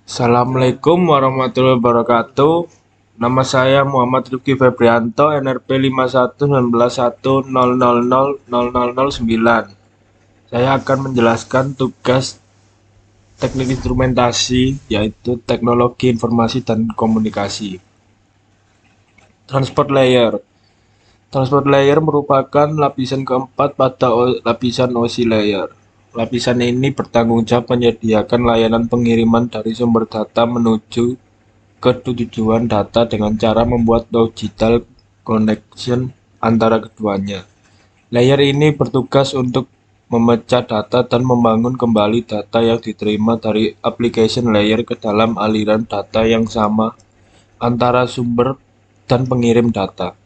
Assalamualaikum warahmatullahi wabarakatuh. Nama saya Muhammad Rifki Febrianto, NRP 519110000009. Saya akan menjelaskan tugas teknik instrumentasi, yaitu teknologi informasi dan komunikasi. Transport layer. Transport layer merupakan lapisan keempat pada lapisan OSI layer. Lapisan ini bertanggung jawab menyediakan layanan pengiriman dari sumber data menuju ke tujuan data dengan cara membuat logical connection antara keduanya. Layer ini bertugas untuk memecah data dan membangun kembali data yang diterima dari application layer ke dalam aliran data yang sama antara sumber dan pengirim data.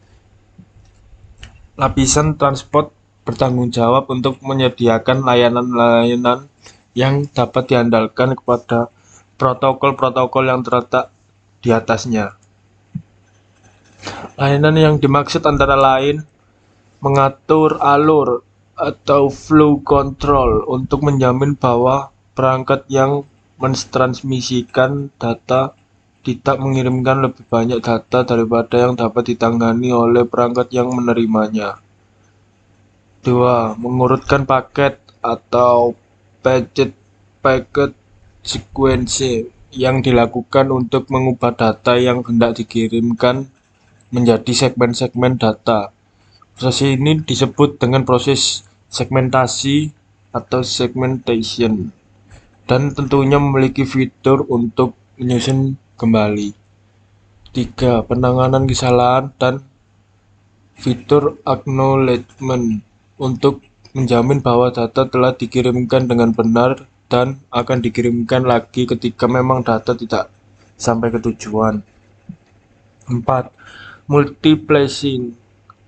Lapisan transport bertanggung jawab untuk menyediakan layanan-layanan yang dapat diandalkan kepada protokol-protokol yang terletak di atasnya. Layanan yang dimaksud antara lain mengatur alur atau flow control untuk menjamin bahwa perangkat yang mentransmisikan data tidak mengirimkan lebih banyak data daripada yang dapat ditangani oleh perangkat yang menerimanya. 2. Mengurutkan paket atau packet sequence yang dilakukan untuk mengubah data yang hendak dikirimkan menjadi segmen-segmen data. Proses ini disebut dengan proses segmentasi atau segmentation, dan tentunya memiliki fitur untuk menyusun kembali. 3. Penanganan kesalahan dan fitur acknowledgement untuk menjamin bahwa data telah dikirimkan dengan benar dan akan dikirimkan lagi ketika memang data tidak sampai ke tujuan. 4. Multiplexing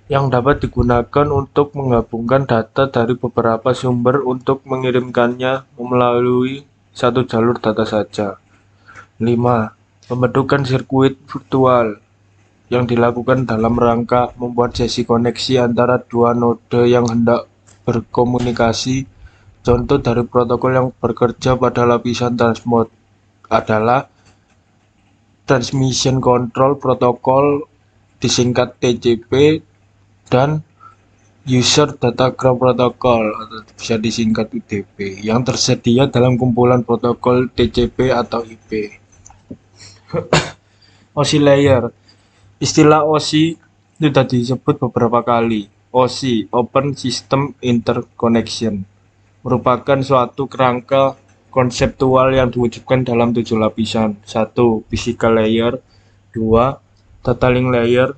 yang dapat digunakan untuk menggabungkan data dari beberapa sumber untuk mengirimkannya melalui satu jalur data saja. 5. Pembentukan sirkuit virtual yang dilakukan dalam rangka membuat sesi koneksi antara dua node yang hendak berkomunikasi. Contoh dari protokol yang bekerja pada lapisan transport adalah Transmission Control Protocol, disingkat TCP, dan User Datagram Protocol, atau bisa disingkat UDP, yang tersedia dalam kumpulan protokol TCP atau IP. OSI layer. Istilah OSI sudah disebut beberapa kali. OSI, Open System Interconnection, merupakan suatu kerangka konseptual yang diwujudkan dalam 7 lapisan. 1. Physical layer. 2. Data link layer.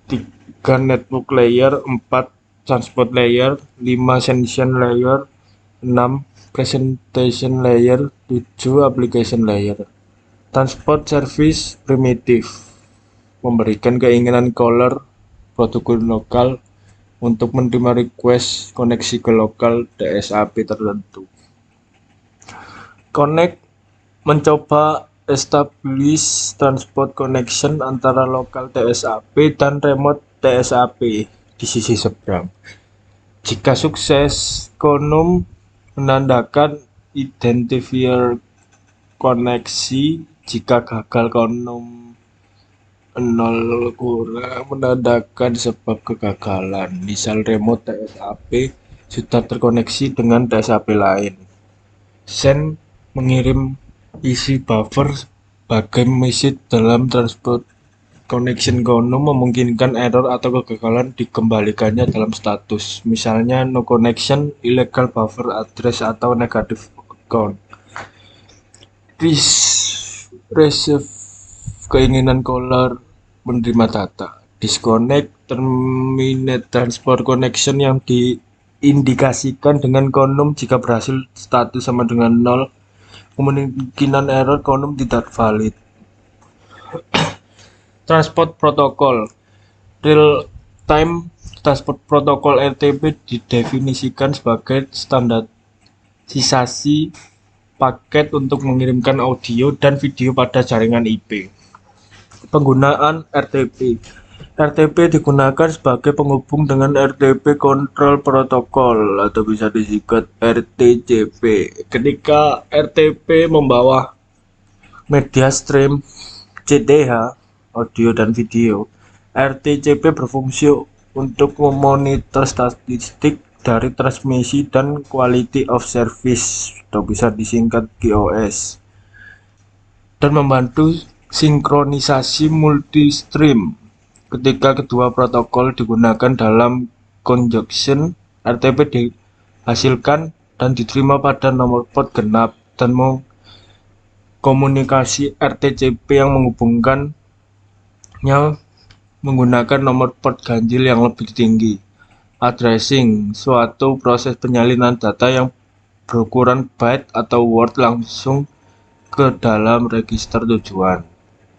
3. Network layer. 4. Transport layer. 5. Session layer. 6. Presentation layer. 7. Application layer. Transport service primitive memberikan keinginan caller protokol lokal untuk menerima request koneksi ke lokal DSAP tertentu. Connect mencoba establish transport connection antara lokal DSAP dan remote DSAP di sisi seberang. Jika sukses, Konum menandakan identifier koneksi. Jika gagal, Konum 0 kurang menandakan sebab kegagalan. Misal remote DSAP sudah terkoneksi dengan DSAP lain. Send mengirim isi buffer sebagai message dalam transport connection. Konum memungkinkan error atau kegagalan dikembalikannya dalam status, misalnya no connection, illegal buffer address, atau negative account. Receive keinginan caller menerima data. Disconnect terminate transport connection yang diindikasikan dengan Konum jika berhasil status sama dengan 0. Kemungkinan error Konum tidak valid. Transport protokol. Real time transport protokol RTP didefinisikan sebagai standarisasi paket untuk mengirimkan audio dan video pada jaringan IP. Penggunaan RTP. RTP digunakan sebagai penghubung dengan RTP Control Protocol atau bisa disingkat RTCP. Ketika RTP membawa media stream CDH, audio dan video, RTCP berfungsi untuk memonitor statistik dari transmisi dan quality of service atau bisa disingkat QoS dan membantu sinkronisasi multi-stream. Ketika kedua protokol digunakan dalam conjunction, RTP dihasilkan dan diterima pada nomor port genap dan komunikasi RTCP yang menghubungkannya menggunakan nomor port ganjil yang lebih tinggi. Addressing, suatu proses penyalinan data yang berukuran byte atau word langsung ke dalam register tujuan.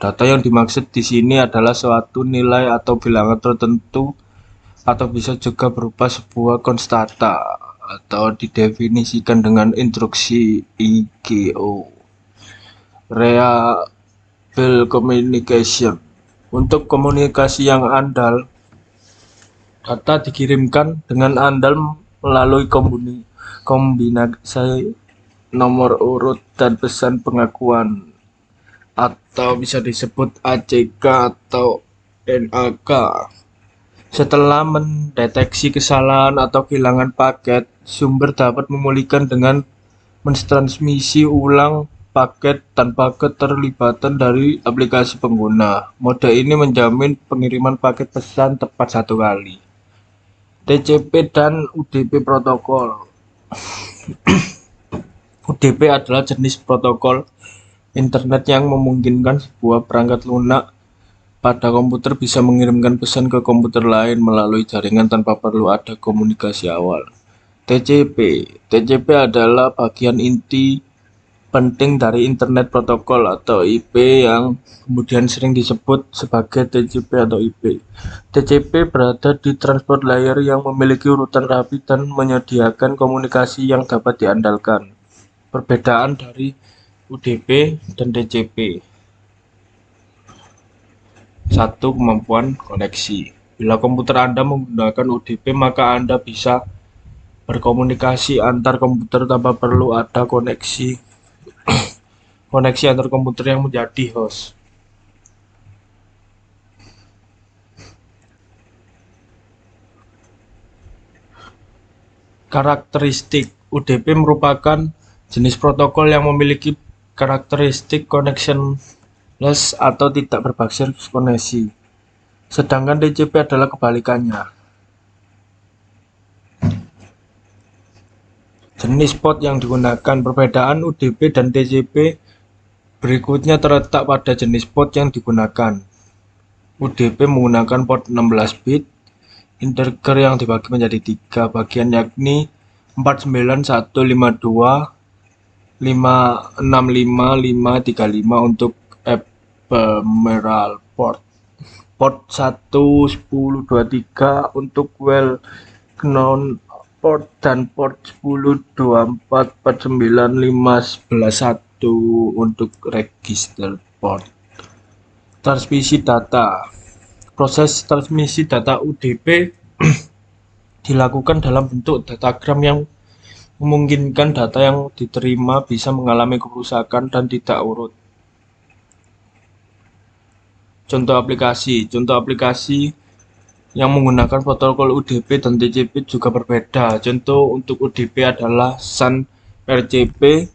Data yang dimaksud di sini adalah suatu nilai atau bilangan tertentu atau bisa juga berupa sebuah konstanta atau didefinisikan dengan instruksi IGO. Reliable Communication. Untuk komunikasi yang andal, data dikirimkan dengan andal melalui kombinasi nomor urut dan pesan pengakuan atau bisa disebut ACK atau NAK. Setelah mendeteksi kesalahan atau kehilangan paket, sumber dapat memulihkan dengan mentransmisi ulang paket tanpa keterlibatan dari aplikasi pengguna. Mode ini menjamin pengiriman paket pesan tepat satu kali. TCP dan UDP protokol. UDP adalah jenis protokol internet yang memungkinkan sebuah perangkat lunak pada komputer bisa mengirimkan pesan ke komputer lain melalui jaringan tanpa perlu ada komunikasi awal. TCP adalah bagian inti penting dari Internet Protocol atau IP yang kemudian sering disebut sebagai TCP atau IP. TCP berada di transport layer yang memiliki urutan rapi dan menyediakan komunikasi yang dapat diandalkan. Perbedaan dari UDP dan TCP. 1. Kemampuan koneksi. Bila komputer Anda menggunakan UDP, maka Anda bisa berkomunikasi antar komputer tanpa perlu ada koneksi antar komputer yang menjadi host. Karakteristik. UDP merupakan jenis protokol yang memiliki karakteristik connectionless atau tidak berbasis koneksi. Sedangkan TCP adalah kebalikannya. Jenis port yang digunakan. Perbedaan UDP dan TCP berikutnya terletak pada jenis port yang digunakan. UDP menggunakan port 16 bit integer yang dibagi menjadi 3 bagian, yakni 49152 565 535 untuk ephemeral port. Port 1 10 23 untuk well known port dan port 10 24 49 5 11 1 untuk register port. Transmisi data. Proses transmisi data UDP dilakukan dalam bentuk datagram yang memungkinkan data yang diterima bisa mengalami kerusakan dan tidak urut. Contoh aplikasi yang menggunakan protokol UDP dan TCP juga berbeda. Contoh untuk UDP adalah SAN RCP,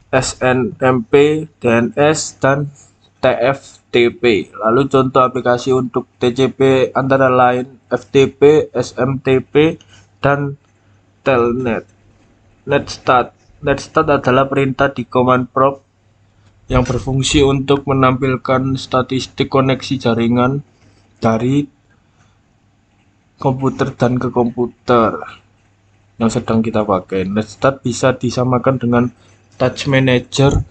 SNMP, DNS, dan TFTP. Lalu contoh aplikasi untuk TCP antara lain FTP, SMTP, dan Telnet. Netstat adalah perintah di command prompt yang berfungsi untuk menampilkan statistik koneksi jaringan dari komputer dan ke komputer yang sedang kita pakai. Netstat bisa disamakan dengan Task Manager.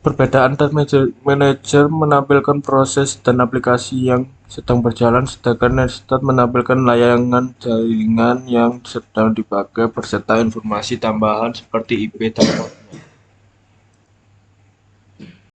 Perbedaan Task Manager menampilkan proses dan aplikasi yang sedang berjalan, sedangkan Netstat menampilkan layangan jaringan yang sedang dipakai berserta informasi tambahan seperti IP dan portnya.